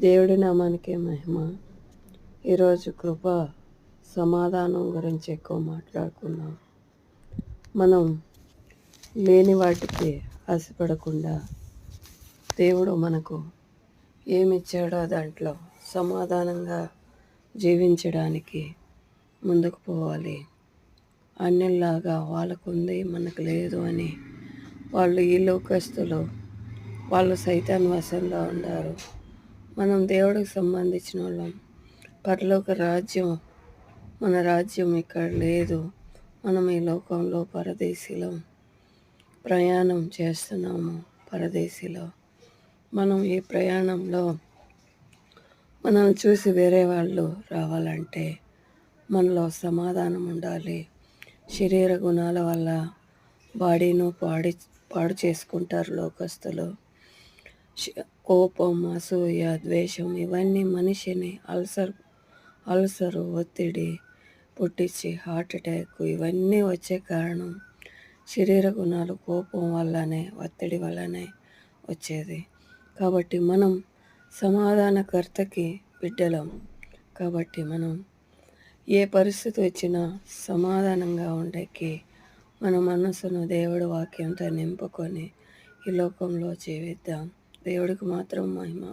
దేవుడి నామానికే మహిమ. ఈరోజు కృప సమాధానం గురించి ఎక్కువ మాట్లాడుకుందాం. మనం లేని వాటికి ఆశపడకుండా దేవుడు మనకు ఏమిచ్చాడో దాంట్లో సమాధానంగా జీవించడానికి ముందుకు పోవాలి. అన్యుల్లాగా వాళ్ళకుంది మనకు లేదు అని వాళ్ళు ఈ లోకస్తులు, వాళ్ళు సైతాన్ వశంలో ఉన్నారు. మనం దేవుడికి సంబంధించిన వాళ్ళం. పరలోక రాజ్యం, మన రాజ్యం ఇక్కడ లేదు. మనం ఈ లోకంలో పరదేశీలో ప్రయాణం చేస్తున్నాము. పరదేశీలో మనం ఈ ప్రయాణంలో మనం చూసి వేరే వాళ్ళు రావాలంటే మనలో సమాధానం ఉండాలి. శరీర గుణాల వల్ల బాడీను పాడు చేసుకుంటారు లోకస్తులు. కోపం, అసూయ, ద్వేషం ఇవన్నీ మనిషిని అల్సరు, ఒత్తిడి పుట్టించి హార్ట్ అటాక్ ఇవన్నీ వచ్చే కారణం శరీర గుణాలు కోపం వల్లనే, ఒత్తిడి వల్లనే వచ్చేది. కాబట్టి మనం సమాధానకర్తకి బిడ్డలం. కాబట్టి మనం ఏ పరిస్థితి వచ్చినా సమాధానంగా ఉండేకి మన మనసును దేవుడి వాక్యంతో నింపుకొని ఈ లోకంలో జీవిద్దాం. దేవుడికి మాత్రం మహిమ.